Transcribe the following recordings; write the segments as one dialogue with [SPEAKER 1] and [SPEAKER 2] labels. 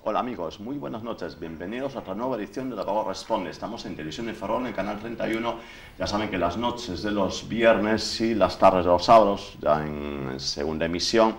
[SPEAKER 1] Hola amigos, muy buenas noches, bienvenidos a otra nueva edición de La Pago Responde. Estamos en Televisión de Ferrol, en el canal 31. Ya saben que las noches de los viernes y las tardes de los sábados, ya en segunda emisión,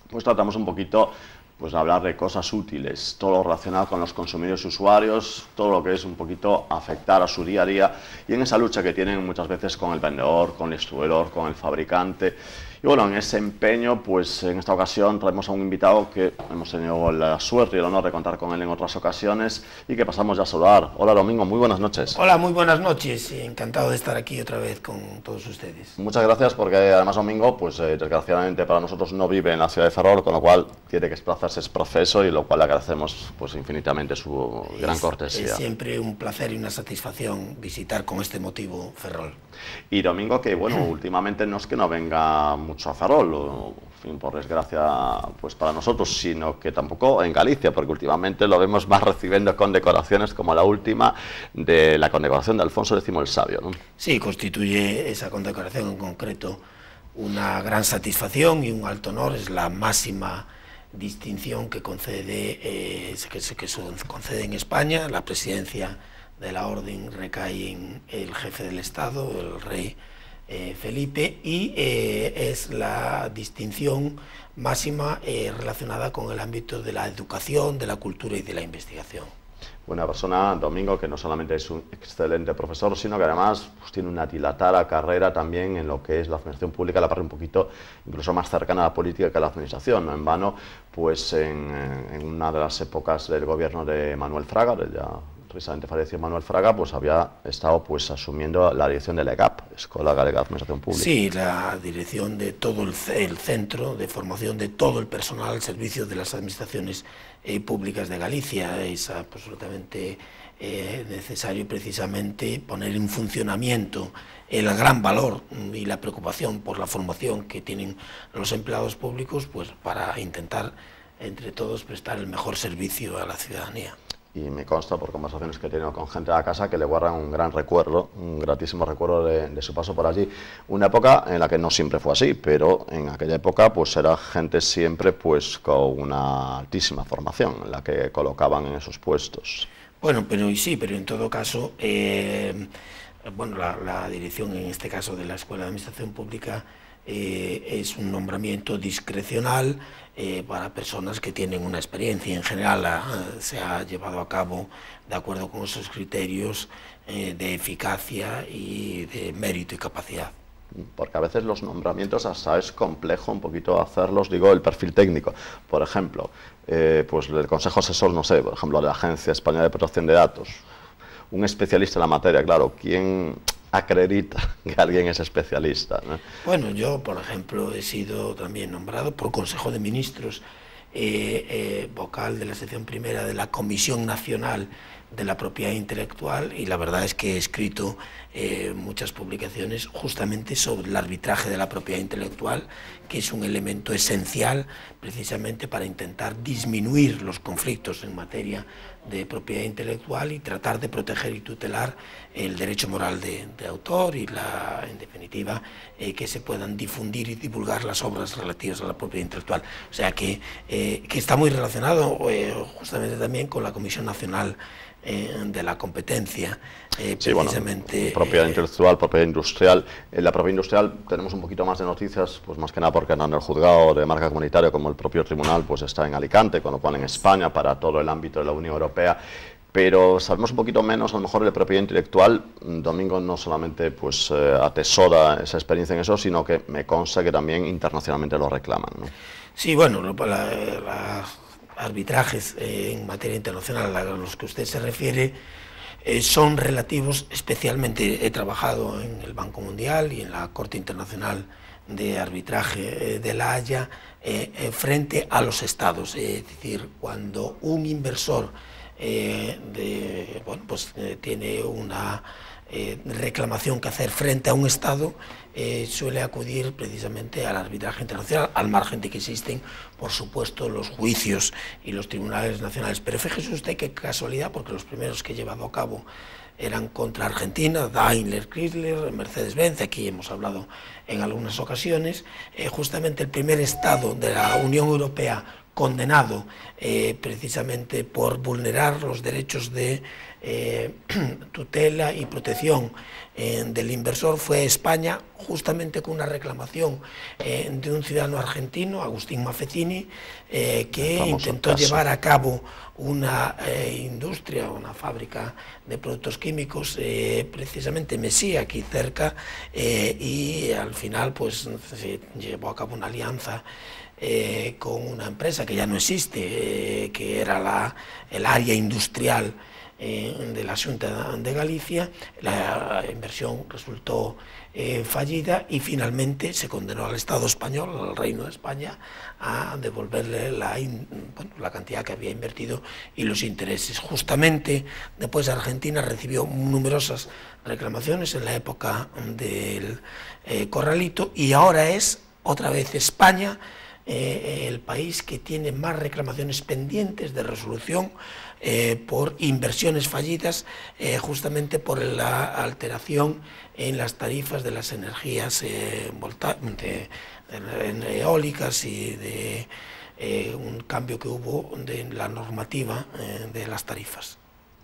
[SPEAKER 1] pues tratamos un poquito de hablar de cosas útiles, todo lo relacionado con los consumidores y usuarios, todo lo que es un poquito afectar a su día a día y en esa lucha que tienen muchas veces con el vendedor, con el distribuidor, con el fabricante. Y bueno, en ese empeño, pues en esta ocasión traemos a un invitado que hemos tenido la suerte y el honor de contar con él en otras ocasiones y que pasamos ya a saludar. Hola Domingo, muy buenas noches.
[SPEAKER 2] Hola, muy buenas noches, encantado de estar aquí otra vez con todos ustedes.
[SPEAKER 1] Muchas gracias porque además Domingo, pues desgraciadamente para nosotros no vive en la ciudad de Ferrol, con lo cual tiene que desplazarse ese proceso y lo cual le agradecemos pues infinitamente su gran cortesía.
[SPEAKER 2] Es siempre un placer y una satisfacción visitar con este motivo Ferrol.
[SPEAKER 1] Y Domingo, que bueno, últimamente no es que no venga mucho a Ferrol, en fin, por desgracia pues para nosotros, sino que tampoco en Galicia, porque últimamente lo vemos más recibiendo condecoraciones como la última de la condecoración de Alfonso X el Sabio, ¿no?
[SPEAKER 2] Sí, constituye esa condecoración en concreto una gran satisfacción y un alto honor, es la máxima distinción que concede, que se concede en España. La presidencia de la orden recae en el jefe del Estado, el rey Felipe, y es la distinción máxima relacionada con el ámbito de la educación, de la cultura y de la investigación.
[SPEAKER 1] Una persona, Domingo, que no solamente es un excelente profesor, sino que además pues, tiene una dilatada carrera también en lo que es la administración pública, la parte un poquito incluso más cercana a la política que a la administración. No en vano, pues en una de las épocas del gobierno de Manuel Fraga, ya precisamente falleció Manuel Fraga, pues había estado pues asumiendo la dirección de la EGAP, Escuela Galega de Administración Pública.
[SPEAKER 2] Sí, la dirección de todo el centro de formación de todo el personal al servicio de las administraciones públicas de Galicia. Es absolutamente necesario precisamente poner en funcionamiento el gran valor y la preocupación por la formación que tienen los empleados públicos, pues para intentar entre todos prestar el mejor servicio a la ciudadanía.
[SPEAKER 1] Y me consta por conversaciones que he tenido con gente de la casa que le guardan un gran recuerdo, un gratísimo recuerdo de su paso por allí. Una época en la que no siempre fue así, pero en aquella época pues era gente siempre pues con una altísima formación en la que colocaban en esos puestos.
[SPEAKER 2] Bueno, pero en todo caso, bueno, la dirección en este caso de la Escuela de Administración Pública es un nombramiento discrecional para personas que tienen una experiencia. En general se ha llevado a cabo de acuerdo con esos criterios de eficacia y de mérito y capacidad.
[SPEAKER 1] Porque a veces los nombramientos hasta es complejo un poquito hacerlos, digo, el perfil técnico. Por ejemplo, pues el Consejo Asesor, no sé, por ejemplo, de la Agencia Española de Protección de Datos, un especialista en la materia, claro, ¿quién acredita que alguien es especialista, ¿no?
[SPEAKER 2] Bueno, yo, por ejemplo, he sido también nombrado por Consejo de Ministros vocal de la sección primera de la Comisión Nacional de la Propiedad Intelectual, y la verdad es que he escrito muchas publicaciones justamente sobre el arbitraje de la propiedad intelectual, que es un elemento esencial precisamente para intentar disminuir los conflictos en materia de propiedad intelectual y tratar de proteger y tutelar el derecho moral de autor y, en definitiva, que se puedan difundir y divulgar las obras relativas a la propiedad intelectual. O sea que está muy relacionado justamente también con la Comisión Nacional de la Competencia, precisamente.
[SPEAKER 1] Sí, bueno, propiedad intelectual, propiedad industrial. En la propiedad industrial tenemos un poquito más de noticias, pues más que nada porque tanto el juzgado de marca comunitaria como el propio tribunal pues está en Alicante, con lo cual en España para todo el ámbito de la Unión Europea. Pero sabemos un poquito menos, a lo mejor, de propiedad intelectual. Domingo no solamente pues atesora esa experiencia en eso, sino que me consta que también internacionalmente lo reclaman, ¿no?
[SPEAKER 2] Sí, bueno, los arbitrajes en materia internacional a los que usted se refiere son relativos, especialmente he trabajado en el Banco Mundial y en la Corte Internacional de Arbitraje de La Haya, frente a los estados. Es decir, cuando un inversor tiene una reclamación que hacer frente a un Estado, suele acudir precisamente al arbitraje internacional, al margen de que existen, por supuesto, los juicios y los tribunales nacionales. Pero fíjese usted qué casualidad, porque los primeros que he llevado a cabo eran contra Argentina, Daimler, Chrysler, Mercedes-Benz, aquí hemos hablado en algunas ocasiones. Justamente el primer Estado de la Unión Europea condenado precisamente por vulnerar los derechos de tutela y protección del inversor fue España, justamente con una reclamación de un ciudadano argentino, Agustín Maffezini, que intentó llevar a cabo una industria, una fábrica de productos químicos, precisamente en Mesía, aquí cerca, y al final pues se llevó a cabo una alianza con una empresa que ya no existe, que era el área industrial de la Xunta de Galicia. La inversión resultó fallida y finalmente se condenó al Estado español, al Reino de España, a devolverle la cantidad que había invertido y los intereses. Justamente después Argentina recibió numerosas reclamaciones en la época del Corralito, y ahora es otra vez España el país que tiene más reclamaciones pendientes de resolución por inversiones fallidas, justamente por la alteración en las tarifas de las energías eólicas y de un cambio que hubo de la normativa de las tarifas.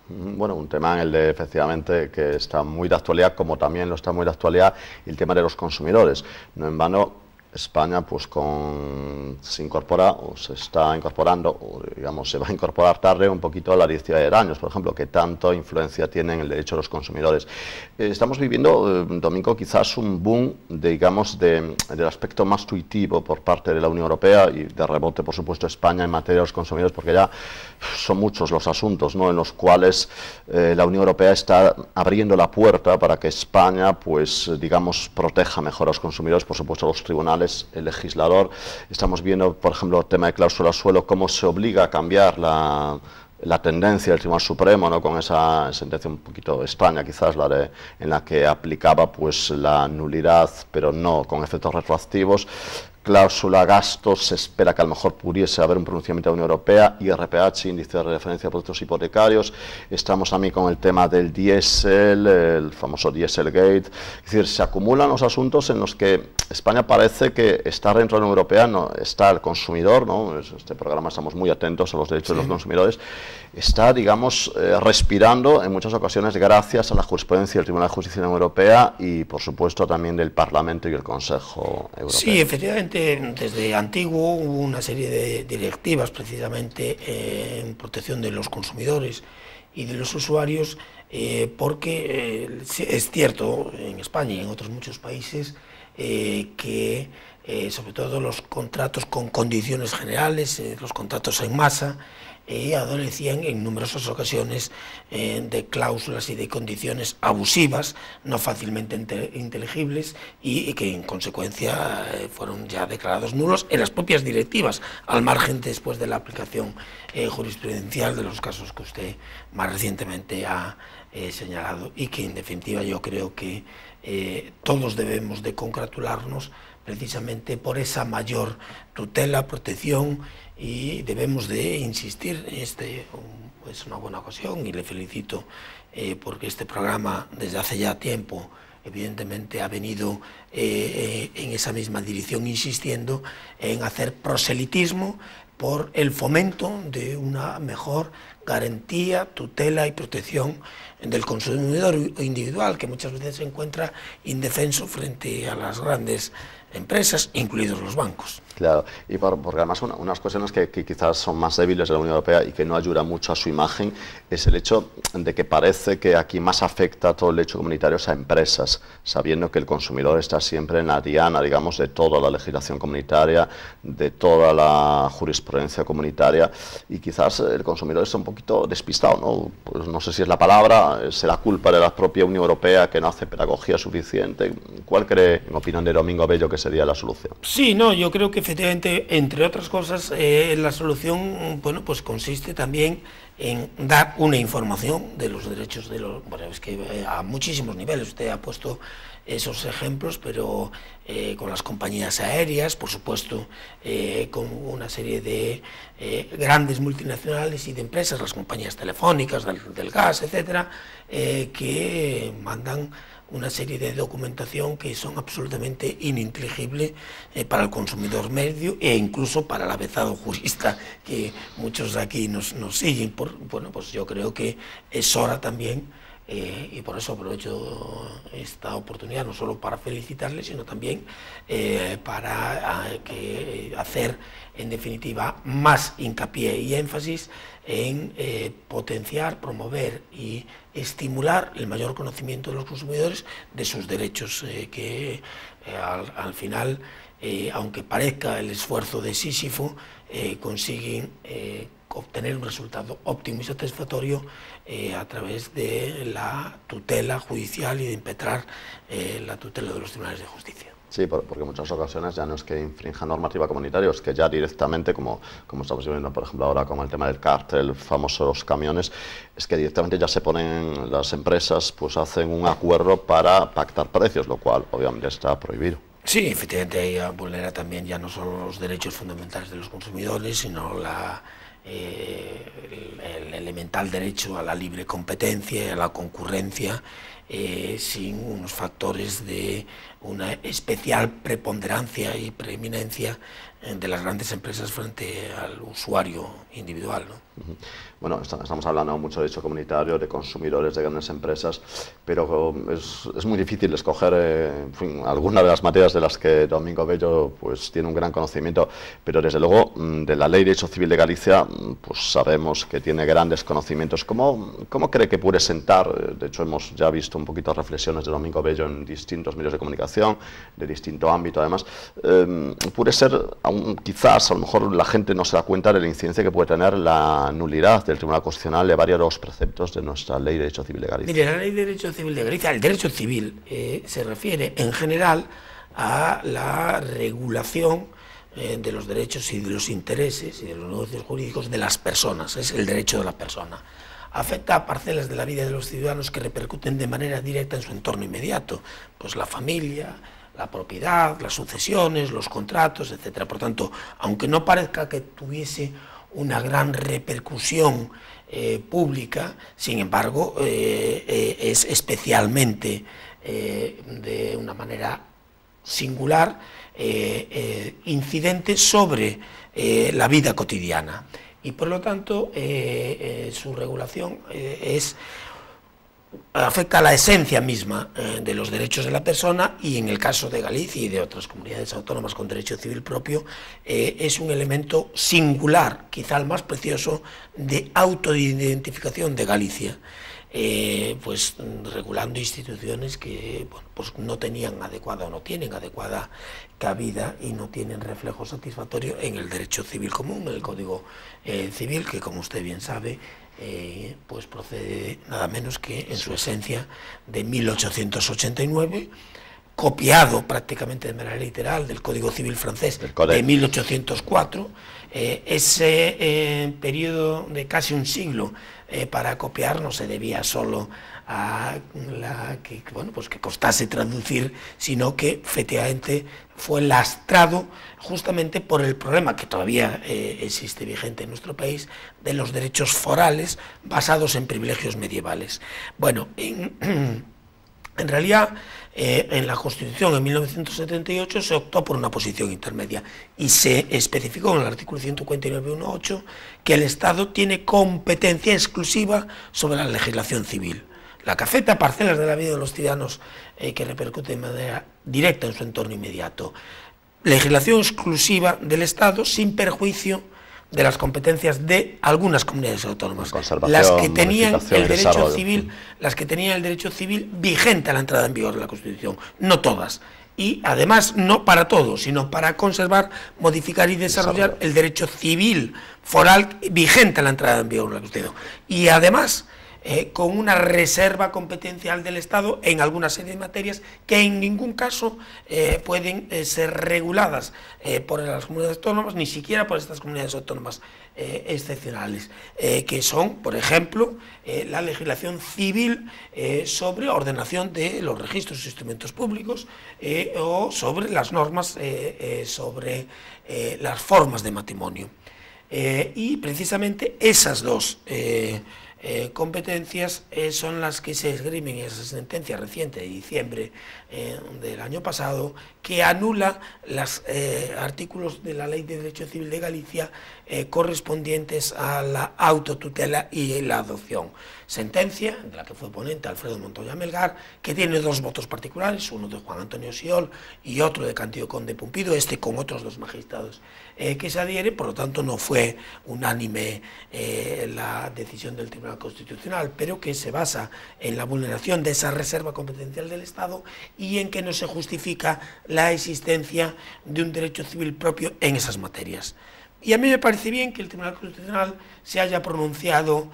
[SPEAKER 1] Bueno, un tema en el de, efectivamente, que está muy de actualidad, como también lo está muy de actualidad el tema de los consumidores. No en vano, España pues se incorpora o se está incorporando, o digamos se va a incorporar tarde un poquito a la directiva de daños, por ejemplo, que tanto influencia tiene en el derecho de los consumidores. Estamos viviendo, Domingo, quizás un boom, digamos, del aspecto más tuitivo por parte de la Unión Europea y de rebote, por supuesto, España en materia de los consumidores, porque ya son muchos los asuntos, ¿no?, en los cuales la Unión Europea está abriendo la puerta para que España, pues digamos, proteja mejor a los consumidores, por supuesto, los tribunales, el legislador. Estamos viendo, por ejemplo, el tema de cláusula suelo, cómo se obliga a cambiar la tendencia del Tribunal Supremo, ¿no?, con esa sentencia un poquito extraña, quizás en la que aplicaba pues la nulidad, pero no con efectos retroactivos. Cláusula gastos, se espera que a lo mejor pudiese haber un pronunciamiento de la Unión Europea. IRPH, índice de referencia de productos hipotecarios. Estamos también con el tema del diésel, el famoso Dieselgate. Es decir, se acumulan los asuntos en los que España parece que está dentro de la Unión Europea, no está el consumidor, ¿no? Este programa estamos muy atentos a los derechos de los consumidores. Está, digamos, respirando en muchas ocasiones gracias a la jurisprudencia del Tribunal de Justicia de la Unión Europea y, por supuesto, también del Parlamento y el Consejo Europeo.
[SPEAKER 2] Sí, efectivamente. Desde antiguo hubo una serie de directivas precisamente en protección de los consumidores y de los usuarios, porque es cierto en España y en otros muchos países que sobre todo los contratos con condiciones generales, los contratos en masa, adolecían en numerosas ocasiones de cláusulas y de condiciones abusivas, no fácilmente inteligibles, y que en consecuencia fueron ya declarados nulos en las propias directivas, al margen después de la aplicación jurisprudencial de los casos que usted más recientemente ha señalado, y que en definitiva yo creo que todos debemos de congratularnos precisamente por esa mayor tutela, protección, y debemos de insistir. Es una buena ocasión y le felicito porque este programa desde hace ya tiempo evidentemente ha venido en esa misma dirección, insistiendo en hacer proselitismo por el fomento de una mejor garantía, tutela y protección del consumidor individual, que muchas veces se encuentra indefenso frente a las grandes empresas, incluidos los bancos.
[SPEAKER 1] Claro, y porque además unas cuestiones que quizás son más débiles de la Unión Europea y que no ayudan mucho a su imagen es el hecho de que parece que aquí más afecta todo el derecho comunitario a empresas, sabiendo que el consumidor está siempre en la diana, digamos, de toda la legislación comunitaria, de toda la jurisprudencia comunitaria, y quizás el consumidor está un poquito despistado, ¿no? Pues no sé si es la palabra, será culpa de la propia Unión Europea que no hace pedagogía suficiente. ¿Cuál cree, en opinión de Domingo Bello, que sería la solución?
[SPEAKER 2] Sí, no, yo creo que efectivamente, entre otras cosas, la solución, bueno, pues consiste también en dar una información de los derechos de los... Bueno, es que a muchísimos niveles, usted ha puesto esos ejemplos, pero con las compañías aéreas, por supuesto, con una serie de grandes multinacionales y de empresas, las compañías telefónicas, del gas, etcétera, que mandan una serie de documentación que son absolutamente ininteligibles para el consumidor medio e incluso para el avezado jurista que muchos aquí nos siguen. Bueno, pues yo creo que es hora también, y por eso aprovecho esta oportunidad no solo para felicitarles, sino también para hacer en definitiva más hincapié y énfasis en potenciar, promover y estimular el mayor conocimiento de los consumidores de sus derechos, que al final, aunque parezca el esfuerzo de Sísifo, consiguen obtener un resultado óptimo y satisfactorio a través de la tutela judicial y de impetrar la tutela de los tribunales de justicia.
[SPEAKER 1] Sí, porque en muchas ocasiones ya no es que infrinja normativa comunitaria, es que ya directamente, como estamos viendo por ejemplo ahora con el tema del cártel, famosos camiones, es que directamente ya se ponen las empresas, pues hacen un acuerdo para pactar precios, lo cual obviamente está prohibido.
[SPEAKER 2] Sí, efectivamente ella vulnera también ya no solo los derechos fundamentales de los consumidores, sino el elemental derecho a la libre competencia y a la concurrencia, sin unos factores de una especial preponderancia y preeminencia de las grandes empresas frente al usuario individual, ¿no?
[SPEAKER 1] Bueno, estamos hablando mucho de derecho comunitario, de consumidores, de grandes empresas, pero es muy difícil escoger en fin, alguna de las materias de las que Domingo Bello pues tiene un gran conocimiento, pero desde luego de la Ley de Derecho Civil de Galicia pues sabemos que tiene grandes conocimientos. ¿Cómo cree que puede sentar? De hecho hemos ya visto un poquito reflexiones de Domingo Bello en distintos medios de comunicación, de distinto ámbito además. Puede ser, quizás a lo mejor la gente no se da cuenta de la incidencia que puede tener la nulidad del Tribunal Constitucional de varios de los preceptos de nuestra Ley de Derecho Civil de Galicia.
[SPEAKER 2] Mire, la Ley de Derecho Civil de Galicia, el derecho civil se refiere en general a la regulación de los derechos y de los intereses y de los negocios jurídicos de las personas, es el derecho de la persona. Afecta a parcelas de la vida de los ciudadanos que repercuten de manera directa en su entorno inmediato, pues la familia, la propiedad, las sucesiones, los contratos, etc. Por tanto, aunque no parezca que tuviese una gran repercusión pública, sin embargo, es especialmente, de una manera singular, incidente sobre la vida cotidiana. Y por lo tanto, su regulación afecta a la esencia misma de los derechos de la persona, y en el caso de Galicia y de otras comunidades autónomas con derecho civil propio, es un elemento singular, quizá el más precioso, de autoidentificación de Galicia, pues regulando instituciones que bueno, pues no tenían adecuada o no tienen adecuada cabida y no tienen reflejo satisfactorio en el derecho civil común, en el Código Civil, que como usted bien sabe, pues procede nada menos que en su esencia de 1889, copiado prácticamente de manera literal del Código Civil francés de 1804, ese periodo de casi un siglo para copiar no se debía solo a que costase traducir, sino que efectivamente fue lastrado justamente por el problema que todavía existe vigente en nuestro país de los derechos forales basados en privilegios medievales. Bueno, en realidad, en la Constitución en 1978 se optó por una posición intermedia y se especificó en el artículo 149.1.8 que el Estado tiene competencia exclusiva sobre la legislación civil. La que afecta a parcelas de la vida de los ciudadanos que repercute de manera directa en su entorno inmediato. Legislación exclusiva del Estado sin perjuicio de las competencias de algunas comunidades autónomas, las que tenían el derecho civil, vigente a la entrada en vigor de la Constitución, no todas. Y además no para todo, sino para conservar, modificar y desarrollar el derecho civil foral vigente a la entrada en vigor de la Constitución. Y además con una reserva competencial del Estado en alguna serie de materias que en ningún caso pueden ser reguladas por las comunidades autónomas, ni siquiera por estas comunidades autónomas excepcionales, que son, por ejemplo, la legislación civil sobre ordenación de los registros e instrumentos públicos o sobre las normas sobre las formas de matrimonio. Y precisamente esas dos competencias son las que se esgrimen en esa sentencia reciente de diciembre del año pasado, que anula los artículos de la Ley de Derecho Civil de Galicia correspondientes a la autotutela y la adopción. Sentencia de la que fue ponente Alfredo Montoya Melgar, que tiene dos votos particulares, uno de Juan Antonio Xiol y otro de Cándido Conde Pumpido, con otros dos magistrados que se adhieren. Por lo tanto, no fue unánime la decisión del Tribunal Constitucional, pero que se basa en la vulneración de esa reserva competencial del Estado y en que no se justifica la existencia de un derecho civil propio en esas materias. Y a mí me parece bien que el Tribunal Constitucional se haya pronunciado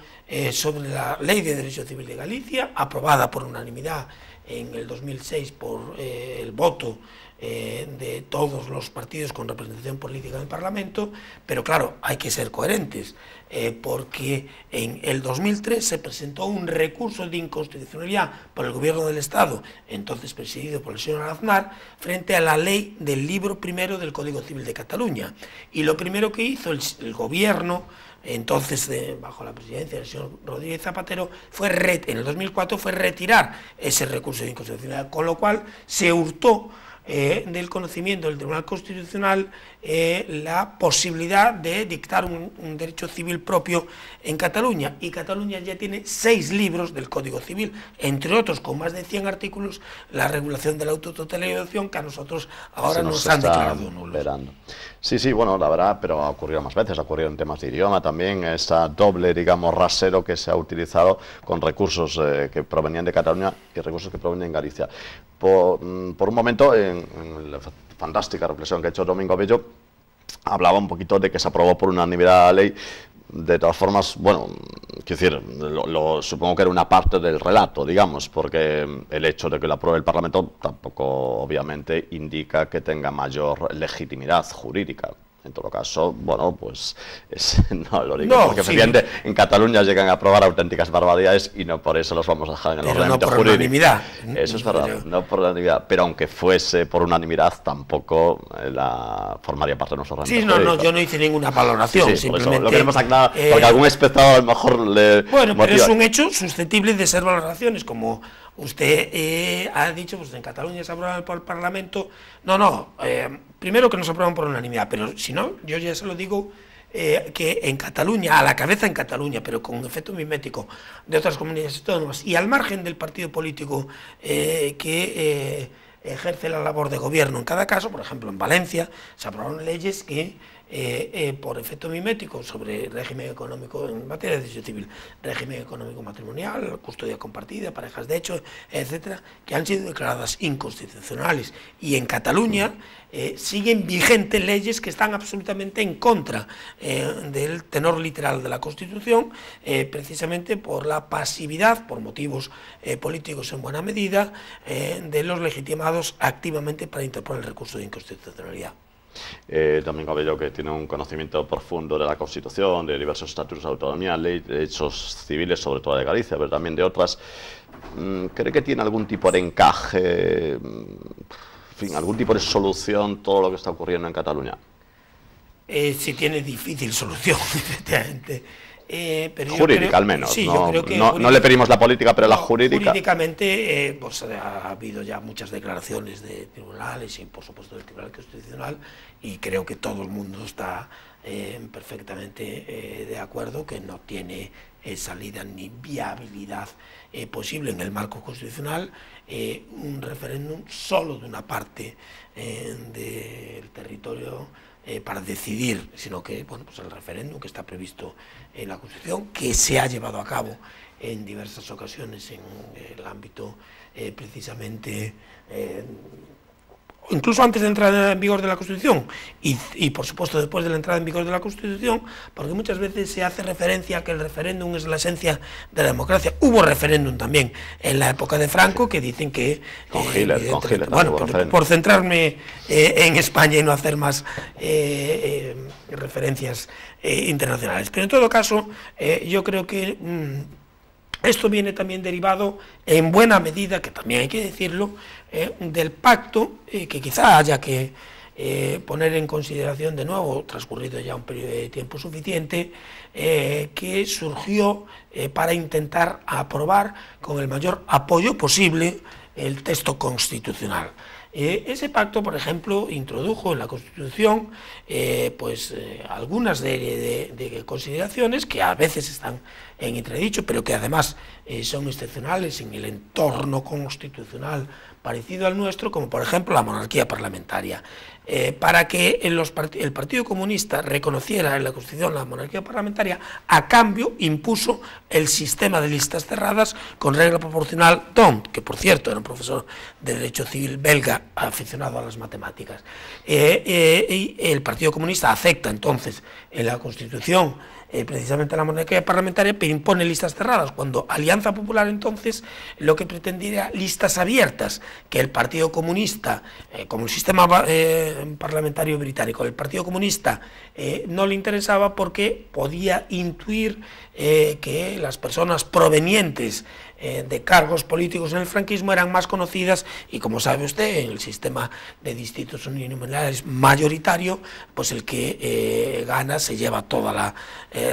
[SPEAKER 2] sobre la Ley de Derecho Civil de Galicia, aprobada por unanimidad en el 2006 por el voto de todos los partidos con representación política en el Parlamento, pero claro, hay que ser coherentes, porque en el 2003 se presentó un recurso de inconstitucionalidad por el Gobierno del Estado, entonces presidido por el señor Aznar, frente a la ley del libro primero del Código Civil de Cataluña. Y lo primero que hizo el Gobierno, entonces bajo la presidencia del señor Rodríguez Zapatero, en el 2004 fue retirar ese recurso de inconstitucionalidad, con lo cual se hurtó del conocimiento del Tribunal Constitucional la posibilidad de dictar un derecho civil propio en Cataluña, y Cataluña ya tiene 6 libros del Código Civil, entre otros con más de 100 artículos, la regulación de la autotutela y adopción, que a nosotros ahora nos han declarado nulos.
[SPEAKER 1] Sí, sí, bueno, la verdad, pero ha ocurrido más veces, ha ocurrido en temas de idioma también, esta doble, digamos, rasero que se ha utilizado con recursos que provenían de Cataluña y recursos que provenían de Galicia. Por un momento, en la fantástica reflexión que ha hecho Domingo Bello, hablaba un poquito de que se aprobó por unanimidad la ley. De todas formas, bueno, quiero decir, supongo que era una parte del relato, digamos, porque el hecho de que lo apruebe el Parlamento tampoco, obviamente, indica que tenga mayor legitimidad jurídica. En todo caso, bueno, pues no lo digo, porque efectivamente en Cataluña llegan a aprobar auténticas barbaridades y no por eso los vamos a dejar en el ordenamiento jurídico.
[SPEAKER 2] Por unanimidad.
[SPEAKER 1] Eso es verdad, no por unanimidad, pero aunque fuese por unanimidad, tampoco formaría parte de nuestro ordenamiento jurídico.
[SPEAKER 2] No, yo no hice ninguna valoración, simplemente...
[SPEAKER 1] Por eso lo queremos aclarar, porque algún espectador a lo mejor le
[SPEAKER 2] Bueno, pero es un hecho susceptible de ser valoraciones, como usted ha dicho, pues en Cataluña se aprueban por el Parlamento. Primero que no se aprueban por unanimidad, pero si no, yo ya se lo digo, que en Cataluña, a la cabeza en Cataluña, pero con efecto mimético de otras comunidades autónomas y al margen del partido político que ejerce la labor de gobierno en cada caso, por ejemplo en Valencia se aprobaron leyes que por efecto mimético sobre régimen económico en materia de derecho civil, régimen económico matrimonial, custodia compartida, parejas de hecho, etcétera, que han sido declaradas inconstitucionales. Y en Cataluña siguen vigentes leyes que están absolutamente en contra del tenor literal de la Constitución, precisamente por la pasividad, por motivos políticos en buena medida, de los legitimados activamente para interponer el recurso de inconstitucionalidad.
[SPEAKER 1] Domingo Bello, que tiene un conocimiento profundo de la Constitución, de diversos estatutos de autonomía, ley de derechos civiles, sobre todo de Galicia, pero también de otras, ¿cree que tiene algún tipo de encaje, en fin, algún tipo de solución todo lo que está ocurriendo en Cataluña?
[SPEAKER 2] Sí tiene difícil solución, efectivamente. Pero
[SPEAKER 1] jurídica, al menos.
[SPEAKER 2] Sí,
[SPEAKER 1] no le pedimos la política, pero la jurídica.
[SPEAKER 2] Jurídicamente, pues ha habido ya muchas declaraciones de tribunales y, por supuesto, del Tribunal Constitucional, y creo que todo el mundo está perfectamente de acuerdo que no tiene salida ni viabilidad posible en el marco constitucional un referéndum solo de una parte del territorio para decidir, sino que pues el referéndum que está previsto en la Constitución, que se ha llevado a cabo en diversas ocasiones en el ámbito precisamente incluso antes de entrar en vigor de la Constitución y por supuesto después de la entrada en vigor de la Constitución, porque muchas veces se hace referencia a que el referéndum es la esencia de la democracia. Hubo referéndum también en la época de Franco, que dicen que...
[SPEAKER 1] Con Hitler
[SPEAKER 2] bueno, por centrarme en España y no hacer más referencias internacionales. Pero en todo caso, yo creo que esto viene también derivado en buena medida, que también hay que decirlo, del pacto que quizá haya que poner en consideración de nuevo, transcurrido ya un periodo de tiempo suficiente, que surgió para intentar aprobar con el mayor apoyo posible el texto constitucional. Ese pacto, por ejemplo, introdujo en la Constitución algunas de consideraciones que a veces están en entredicho, pero que además son excepcionales en el entorno constitucional parecido al nuestro, como por ejemplo la monarquía parlamentaria. Para que el Partido Comunista reconociera en la Constitución la monarquía parlamentaria, a cambio impuso el sistema de listas cerradas con regla proporcional D'Hondt, que por cierto era un profesor de Derecho Civil belga aficionado a las matemáticas. Y el Partido Comunista acepta entonces en la Constitución precisamente la monarquía parlamentaria, pero impone listas cerradas, cuando Alianza Popular entonces lo que pretendía era listas abiertas, que el Partido Comunista, como el sistema parlamentario británico, el Partido Comunista no le interesaba porque podía intuir que las personas provenientes de cargos políticos en el franquismo eran más conocidas, y como sabe usted, en el sistema de distritos uninominales mayoritario, pues el que gana se lleva toda la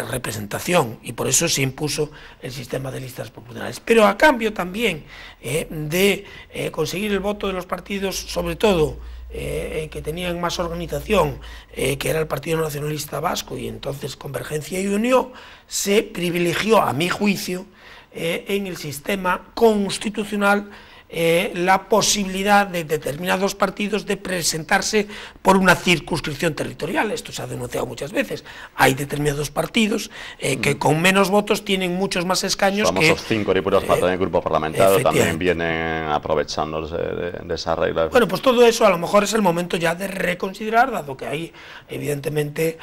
[SPEAKER 2] representación, y por eso se impuso el sistema de listas proporcionales. Pero a cambio también de conseguir el voto de los partidos, sobre todo que tenían más organización, que era el Partido Nacionalista Vasco y entonces Convergencia y Unió, se privilegió, a mi juicio, en el sistema constitucional la posibilidad de determinados partidos de presentarse por una circunscripción territorial. Esto se ha denunciado muchas veces. Hay determinados partidos que con menos votos tienen muchos más escaños.
[SPEAKER 1] Somos los 5 diputados para tener el grupo parlamentario, también vienen aprovechándose de esa regla.
[SPEAKER 2] Bueno, pues todo eso a lo mejor es el momento ya de reconsiderar, dado que hay evidentemente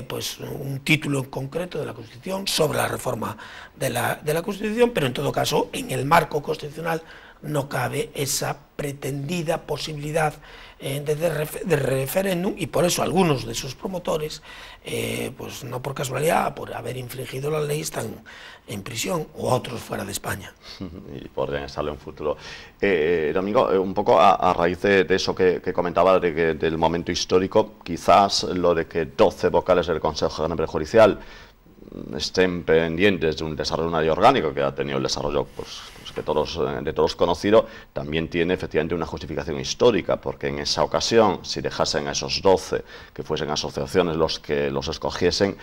[SPEAKER 2] pues un título en concreto de la Constitución sobre la reforma de la Constitución, pero en todo caso en el marco constitucional no cabe esa pretendida posibilidad de referéndum, y por eso algunos de sus promotores, pues no por casualidad, por haber infringido la ley, están en prisión, o otros fuera de España.
[SPEAKER 1] Y podrían estarlo en futuro. Domingo, un poco a raíz de eso que comentaba, del momento histórico, quizás lo de que 12 vocales del Consejo General Judicial estén pendientes de un desarrollo de una ley orgánico que ha tenido el desarrollo pues que de todos conocido, también tiene efectivamente una justificación histórica, porque en esa ocasión, si dejasen a esos 12 que fuesen asociaciones los que los escogiesen,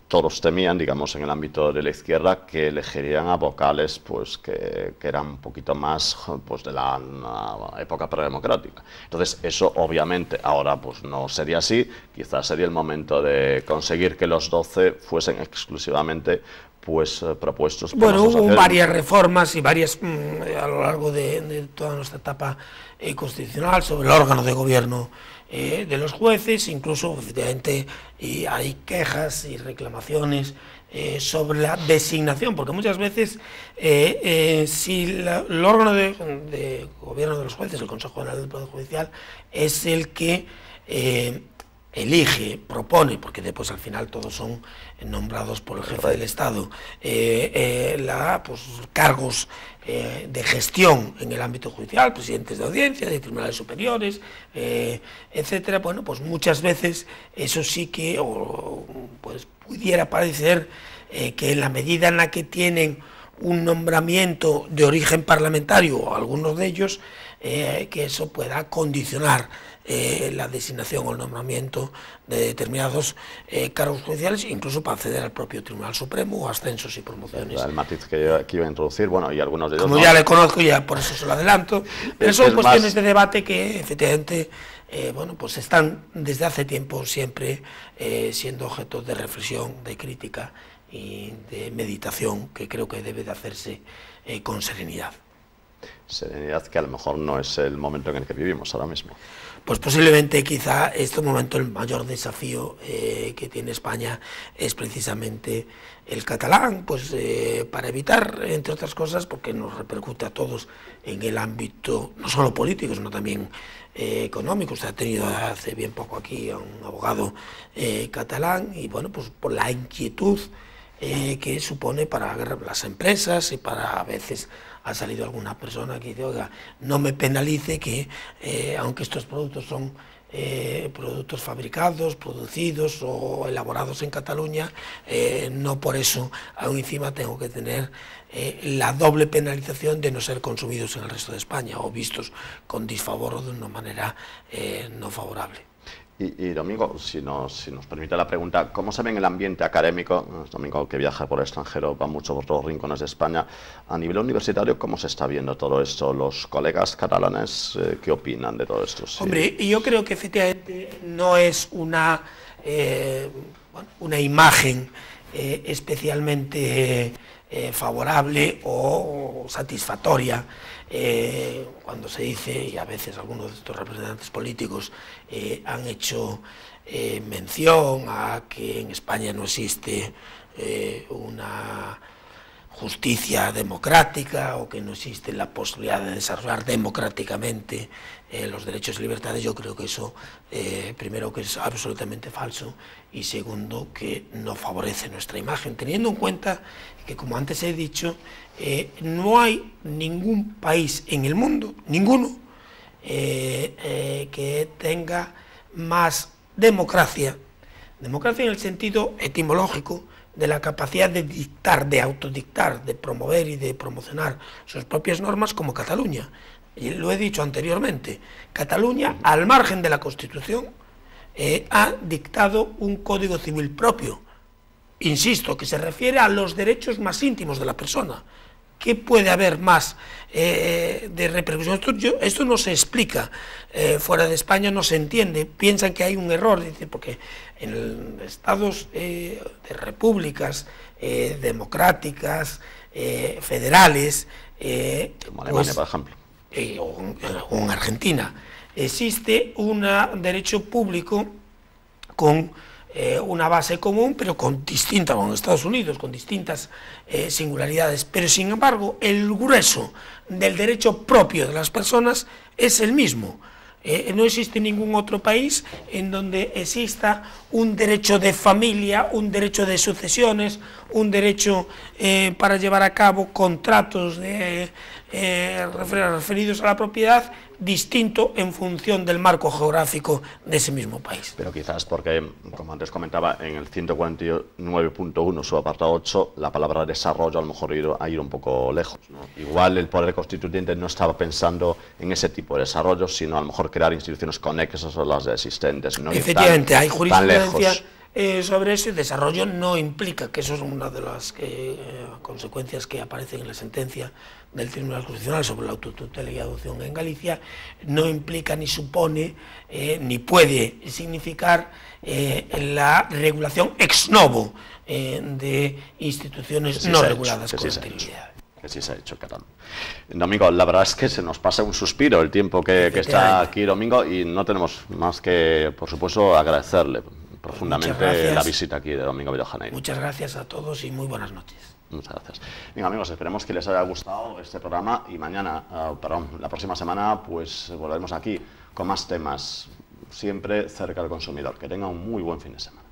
[SPEAKER 1] todos temían, digamos, en el ámbito de la izquierda, que elegirían a vocales pues que eran un poquito más pues de la época predemocrática. Entonces eso obviamente ahora pues no sería así, quizás sería el momento de conseguir que los 12 fuesen exclusivamente pues propuestos por
[SPEAKER 2] bueno, hubo varias reformas y varias a lo largo de toda nuestra etapa constitucional sobre el órgano de gobierno de los jueces, incluso efectivamente hay quejas y reclamaciones sobre la designación, porque muchas veces si el órgano de gobierno de los jueces, el Consejo General del Poder Judicial, es el que elige, propone, porque después al final todos son nombrados por el jefe del Estado, pues, cargos de gestión en el ámbito judicial, presidentes de audiencia, de tribunales superiores, etcétera. Bueno, pues muchas veces eso sí que pues pudiera parecer que en la medida en la que tienen un nombramiento de origen parlamentario, o algunos de ellos, que eso pueda condicionar la designación o el nombramiento de determinados cargos judiciales, incluso para acceder al propio Tribunal Supremo o ascensos y promociones.
[SPEAKER 1] El matiz que iba a introducir, bueno, y algunos de ellos
[SPEAKER 2] como ya le conozco, ya por eso se lo adelanto, pero son cuestiones de debate que efectivamente bueno, pues están desde hace tiempo siempre siendo objeto de reflexión, de crítica y de meditación, que creo que debe de hacerse con serenidad.
[SPEAKER 1] Serenidad que a lo mejor no es el momento en el que vivimos ahora mismo.
[SPEAKER 2] Pues posiblemente quizá este momento el mayor desafío que tiene España es precisamente el catalán, pues para evitar, entre otras cosas, porque nos repercute a todos en el ámbito no solo político, sino también económico. Usted ha tenido hace bien poco aquí a un abogado catalán, y bueno, pues por la inquietud que supone para las empresas, y para, a veces ha salido alguna persona que dice, oiga, no me penalice que aunque estos productos son productos fabricados, producidos o elaborados en Cataluña, no por eso aún encima tengo que tener la doble penalización de no ser consumidos en el resto de España o vistos con disfavor o de una manera no favorable.
[SPEAKER 1] Y Domingo, si nos permite la pregunta, ¿cómo se ve en el ambiente académico? Domingo, que viaja por el extranjero, va mucho por todos los rincones de España. A nivel universitario, ¿cómo se está viendo todo esto? ¿Los colegas catalanes qué opinan de todo esto? Sí.
[SPEAKER 2] Hombre, yo creo que efectivamente no es una imagen especialmente favorable o satisfactoria cuando se dice, y a veces algunos de estos representantes políticos han hecho mención a que en España no existe una justicia democrática o que no existe la posibilidad de desarrollar democráticamente los derechos y libertades. Yo creo que eso, primero, que es absolutamente falso, y segundo, que no favorece nuestra imagen, teniendo en cuenta que, como antes he dicho, no hay ningún país en el mundo, ninguno, que tenga más democracia en el sentido etimológico de la capacidad de dictar, de autodictar, de promover y de promocionar sus propias normas, como Cataluña. Y lo he dicho anteriormente, Cataluña, al margen de la Constitución, ha dictado un código civil propio, insisto, que se refiere a los derechos más íntimos de la persona. ¿Qué puede haber más de repercusión? Esto no se explica fuera de España, no se entiende. Piensan que hay un error, dice, porque en estados de repúblicas democráticas, federales,
[SPEAKER 1] como Alemania, por ejemplo,
[SPEAKER 2] o en Argentina, existe un derecho público con una base común, pero con distintas, como en Estados Unidos, con distintas singularidades, pero sin embargo el grueso del derecho propio de las personas es el mismo. No existe ningún otro país en donde exista un derecho de familia, un derecho de sucesiones, un derecho para llevar a cabo contratos referidos a la propiedad, distinto en función del marco geográfico de ese mismo país.
[SPEAKER 1] Pero quizás porque, como antes comentaba, en el 149.1, su apartado 8, la palabra desarrollo a lo mejor ha ido un poco lejos, ¿no? Igual el Poder Constituyente no estaba pensando en ese tipo de desarrollo, sino a lo mejor crear instituciones conexas a las existentes. No
[SPEAKER 2] efectivamente, hay jurisprudencia sobre eso, y desarrollo no implica, que eso es una de las consecuencias que aparecen en la sentencia del Tribunal Constitucional sobre la autotutela y adopción en Galicia, no implica ni supone ni puede significar la regulación ex novo de instituciones no reguladas con anterioridad.
[SPEAKER 1] Que sí se ha hecho, Catalán. Domingo, la verdad es que se nos pasa un suspiro el tiempo que está aquí, Domingo, y no tenemos más que, por supuesto, agradecerle profundamente la visita aquí de Domingo Villajaneiro.
[SPEAKER 2] Muchas gracias a todos y muy buenas noches.
[SPEAKER 1] Muchas gracias. Bien, amigos, esperemos que les haya gustado este programa y mañana, la próxima semana, pues volveremos aquí con más temas, siempre cerca del consumidor. Que tengan un muy buen fin de semana.